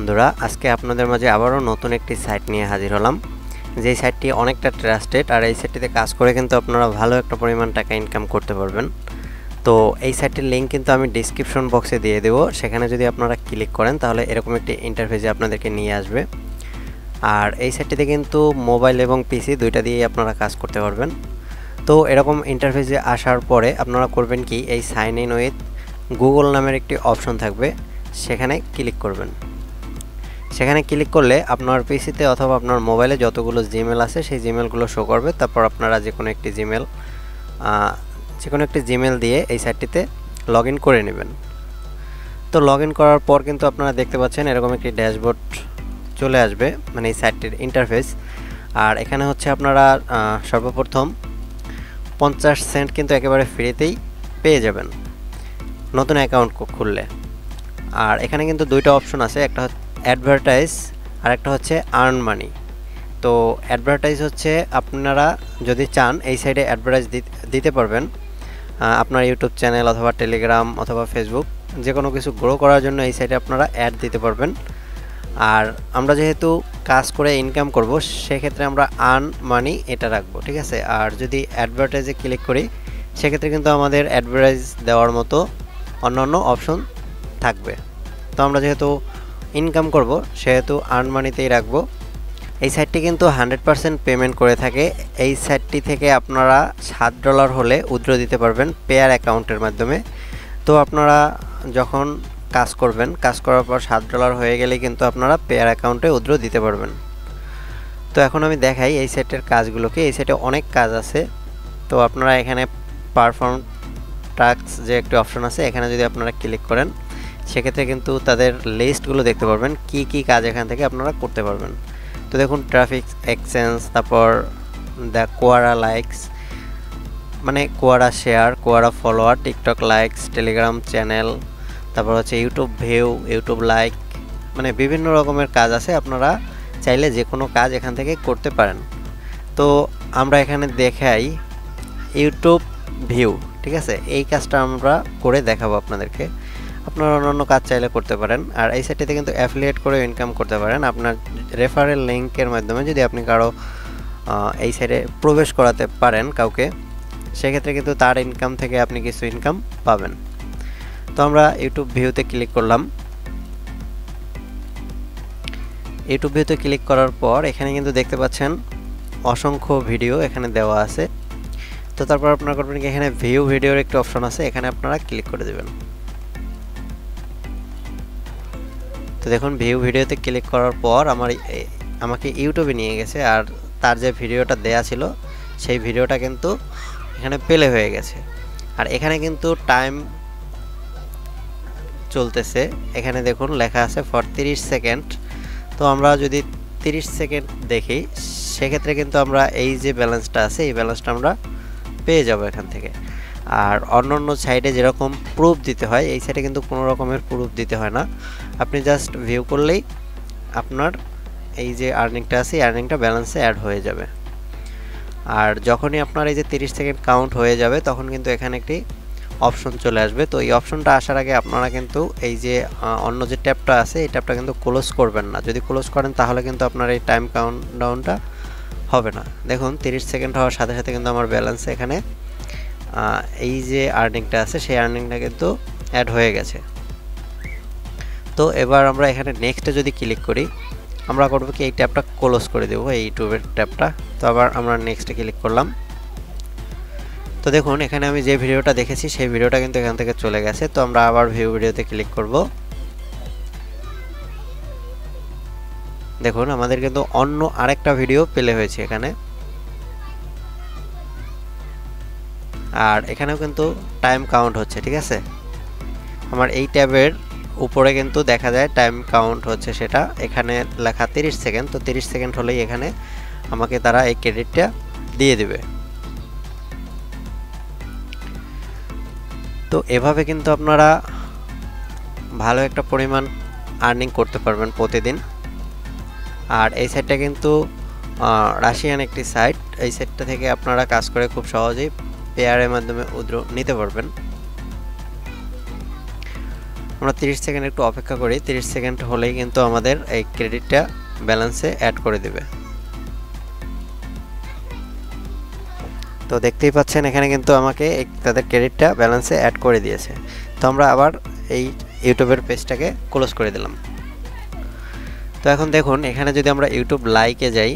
বন্ধুরা, আজকে আপনাদের মাঝে আবারও নতুন একটি সাইট নিয়ে হাজির হলাম। যেই সাইটটি অনেকটা ট্রাস্টেড, আর এই সাইটটিতে কাজ করে কিন্তু আপনারা ভালো একটা পরিমাণ টাকা ইনকাম করতে পারবেন। তো এই সাইটের লিঙ্ক কিন্তু আমি ডিসক্রিপশন বক্সে দিয়ে দেবো। সেখানে যদি আপনারা ক্লিক করেন তাহলে এরকম একটি ইন্টারফেসে আপনাদেরকে নিয়ে আসবে। আর এই সাইটটিতে কিন্তু মোবাইল এবং পিসি দুইটা দিয়েই আপনারা কাজ করতে পারবেন। তো এরকম ইন্টারফেসে আসার পরে আপনারা করবেন কি, এই সাইন ইন উইথ গুগল নামের একটি অপশন থাকবে, সেখানে ক্লিক করবেন। সেখানে ক্লিক করলে আপনার পিসিতে অথবা আপনার মোবাইলে যতগুলো জিমেল আছে সেই জিমেলগুলো শো করবে। তারপর আপনারা যে কোনো একটি জিমেল দিয়ে এই সাইটটিতে লগ ইন করে নেবেন। তো লগ ইন করার পর কিন্তু আপনারা দেখতে পাচ্ছেন এরকম একটি ড্যাশবোর্ড চলে আসবে, মানে এই সাইটটির ইন্টারফেস। আর এখানে হচ্ছে আপনারা সর্বপ্রথম 50 সেন্ট কিন্তু একেবারে ফ্রিতেই পেয়ে যাবেন নতুন অ্যাকাউন্ট খুললে। আর এখানে কিন্তু দুইটা অপশন আছে, একটা অ্যাডভার্টাইজ আর একটা হচ্ছে আর্ন মানি। তো অ্যাডভার্টাইজ হচ্ছে আপনারা যদি চান এই সাইডে অ্যাডভার্টাইজ দিতে পারবেন আপনার ইউটিউব চ্যানেল অথবা টেলিগ্রাম অথবা ফেসবুক, যে কোনো কিছু গ্রো করার জন্য এই সাইডে আপনারা অ্যাড দিতে পারবেন। আর আমরা যেহেতু কাজ করে ইনকাম করব, সেক্ষেত্রে আমরা আর্ন মানি এটা রাখবো, ঠিক আছে। আর যদি অ্যাডভার্টাইজে ক্লিক করি সেক্ষেত্রে কিন্তু আমাদের অ্যাডভার্টাইজ দেওয়ার মতো অন্যান্য অপশন থাকবে। তো আমরা যেহেতু ইনকাম করব সেহেতু আর্ন মানিতেই রাখবো। এই সাইটটি কিন্তু 100% পেমেন্ট করে থাকে। এই সাইটটি থেকে আপনারা $7 হলে উইথড্র দিতে পারবেন পেয়ার অ্যাকাউন্টের মাধ্যমে। তো আপনারা যখন কাজ করবেন, কাজ করার পর $7 হয়ে গেলে কিন্তু আপনারা পেয়ার অ্যাকাউন্টে উইথড্র দিতে পারবেন। তো এখন আমি দেখাই এই সাইটের কাজগুলোকে। এই সাইটে অনেক কাজ আছে। তো আপনারা এখানে পারফর্ম টাস্ক যে একটি অপশন আছে, এখানে যদি আপনারা ক্লিক করেন সেক্ষেত্রে কিন্তু তাদের লিস্টগুলো দেখতে পারবেন, কি কি কাজ এখান থেকে আপনারা করতে পারবেন। তো দেখুন, ট্রাফিক এক্সচেঞ্জ, তারপর দ্য কোয়ারা লাইকস মানে Quora share, Quora follower, TikTok likes, Telegram channel, তারপর হচ্ছে ইউটিউব ভিউ, ইউটিউব লাইক, মানে বিভিন্ন রকমের কাজ আছে। আপনারা চাইলে যে কোনো কাজ এখান থেকে করতে পারেন। তো আমরা এখানে দেখাই ইউটিউব ভিউ, ঠিক আছে। এই কাজটা আমরা করে দেখাবো আপনাদেরকে। আপনারা অন্যান্য কাজ চাইলে করতে পারেন। আর এই সাইটটিতে কিন্তু অ্যাফিলিয়েট করে ইনকাম করতে পারেন আপনার রেফারেল লিঙ্কের মাধ্যমে। যদি আপনি কারো এই সাইটে প্রবেশ করাতে পারেন কাউকে, সেক্ষেত্রে কিন্তু তার ইনকাম থেকে আপনি কিছু ইনকাম পাবেন। তো আমরা ইউটিউব ভিউতে ক্লিক করলাম। ইউটিউব ভিউতে ক্লিক করার পর এখানে কিন্তু দেখতে পাচ্ছেন অসংখ্য ভিডিও এখানে দেওয়া আছে। তো তারপর আপনারা করবেন কি, এখানে ভিউ ভিডিওর একটি অপশন আছে, এখানে আপনারা ক্লিক করে দেবেন। তো দেখুন, ভিউ ভিডিওতে ক্লিক করার পর আমাকে ইউটিউবে নিয়ে গেছে। আর তার যে ভিডিওটা দেয়া ছিল সেই ভিডিওটা কিন্তু এখানে প্লে হয়ে গেছে। আর এখানে কিন্তু টাইম চলতেছে, এখানে দেখুন লেখা আছে ফর 30 সেকেন্ড। তো আমরা যদি 30 সেকেন্ড দেখি সেক্ষেত্রে কিন্তু আমরা এই যে ব্যালেন্সটা আছে এই ব্যালেন্সটা আমরা পেয়ে যাব এখান থেকে। আর অন্য সাইডে যেরকম প্রুফ দিতে হয়, এই সাইডে কিন্তু কোনো রকমের প্রুফ দিতে হয় না। আপনি জাস্ট ভিউ করলেই আপনার এই যে আর্নিংটা আছে এই আর্নিংটা ব্যালেন্সে অ্যাড হয়ে যাবে। আর যখনই আপনার এই যে 30 সেকেন্ড কাউন্ট হয়ে যাবে তখন কিন্তু এখানে একটি অপশন চলে আসবে। তো এই অপশনটা আসার আগে আপনারা কিন্তু এই যে অন্য যে ট্যাবটা আছে এই ট্যাবটা কিন্তু ক্লোজ করবেন না। যদি ক্লোজ করেন তাহলে কিন্তু আপনার এই টাইম কাউন্টডাউনটা হবে না। দেখুন, 30 সেকেন্ড হওয়ার সাথে সাথে কিন্তু আমার ব্যালেন্সে এখানে এই যে আর্নিংটা আছে সেই আর্নিংটা কিন্তু অ্যাড হয়ে গেছে। তো এবার আমরা এখানে নেক্সটে যদি ক্লিক করি, আমরা করব কি, এই ট্যাবটা ক্লোজ করে দেবো, এই ইউটিউবের ট্যাবটা। তো আবার আমরা নেক্সটে ক্লিক করলাম। তো দেখুন, এখানে আমি যে ভিডিওটা দেখেছি সেই ভিডিওটা কিন্তু এখান থেকে চলে গেছে। তো আমরা আবার ভিউ ভিডিওতে ক্লিক করব। দেখুন, আমাদের কিন্তু অন্য আরেকটা ভিডিও প্লে হয়েছে এখানে। আর এখানেও কিন্তু টাইম কাউন্ট হচ্ছে, ঠিক আছে। আমার এই ট্যাবের উপরে কিন্তু দেখা যায় টাইম কাউন্ট হচ্ছে, সেটা এখানে লেখা 30 সেকেন্ড। তো 30 সেকেন্ড হলেই এখানে আমাকে তারা এই ক্রেডিটটা দিয়ে দেবে। তো এভাবে কিন্তু আপনারা ভালো একটা পরিমাণ আর্নিং করতে পারবেন প্রতিদিন। আর এই সাইটটা কিন্তু রাশিয়ান একটি সাইট। এই সাইটটা থেকে আপনারা কাজ করে খুব সহজেই পেয়ারের মাধ্যমে উইথড্র নিতে পারবেন। আমরা 30 সেকেন্ড একটু অপেক্ষা করি। 30 সেকেন্ড হলেই কিন্তু আমাদের এই ক্রেডিটটা ব্যালেন্সে অ্যাড করে দেবে। তো দেখতেই পাচ্ছেন এখানে কিন্তু আমাকে তাদের ক্রেডিটটা ব্যালেন্সে অ্যাড করে দিয়েছে। তো আমরা আবার এই ইউটিউবের পেজটাকে ক্লোজ করে দিলাম। তো এখন দেখুন এখানে যদি আমরা ইউটিউব লাইকে যাই,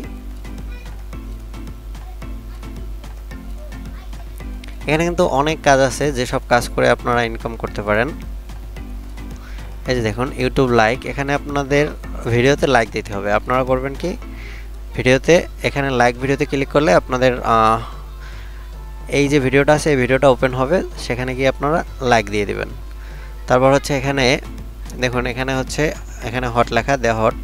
এখানে কিন্তু অনেক কাজ আছে, যেসব কাজ করে আপনারা ইনকাম করতে পারেন। এই যে দেখুন ইউটিউব লাইক, এখানে আপনাদের ভিডিওতে লাইক দিতে হবে। আপনারা করবেন কি, ভিডিওতে এখানে লাইক ভিডিওতে ক্লিক করলে আপনাদের এই যে ভিডিওটা আছে এই ভিডিওটা ওপেন হবে, সেখানে গিয়ে আপনারা লাইক দিয়ে দিবেন। তারপর হচ্ছে এখানে দেখুন এখানে হট লেখা দেয়া হট।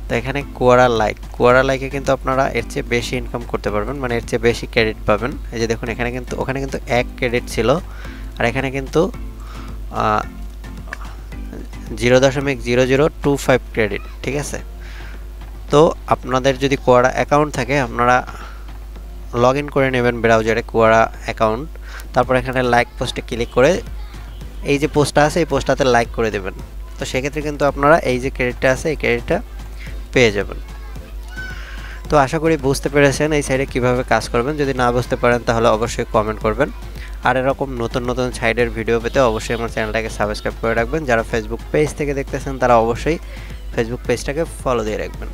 তো এখানে কোয়ারা লাইকে কিন্তু আপনারা এর চেয়ে বেশি ইনকাম করতে পারবেন, মানে এর চেয়ে বেশি ক্রেডিট পাবেন। এই যে দেখুন ওখানে কিন্তু 1 ক্রেডিট ছিল, আর এখানে কিন্তু 0.0025 ক্রেডিট, ঠিক আছে। তো আপনাদের যদি কোয়ারা অ্যাকাউন্ট থাকে আপনারা লগ ইন করে নেবেন ব্রাউজারে কোয়ারা অ্যাকাউন্ট। তারপর এখানে লাইক পোস্টে ক্লিক করে এই যে পোস্টটা আছে এই পোস্টটাতে লাইক করে দেবেন। তো সেক্ষেত্রে কিন্তু আপনারা এই যে ক্রেডিটটা আছে এই ক্রেডিটটা পেয়ে যাবেন। তো আশা করি বুঝতে পেরেছেন এই সাইটে কিভাবে কাজ করবেন। যদি না বুঝতে পারেন তাহলে অবশ্যই কমেন্ট করবেন। আর এরকম নতুন নতুন সাইটের ভিডিও পেতে অবশ্যই আমার চ্যানেলটাকে সাবস্ক্রাইব করে রাখবেন। যারা ফেসবুক পেজ থেকে দেখতেছেন তারা অবশ্যই ফেসবুক পেজটাকে ফলো দিয়ে রাখবেন।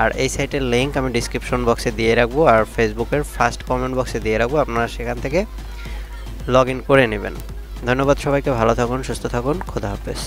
আর এই সাইটের লিঙ্ক আমি ডিসক্রিপশন বক্সে দিয়ে রাখবো, আর ফেসবুকের ফার্স্ট কমেন্ট বক্সে দিয়ে রাখবো, আপনারা সেখান থেকে লগ ইন করে নেবেন। ধন্যবাদ সবাইকে, ভালো থাকুন, সুস্থ থাকুন, খোদা হাফেজ।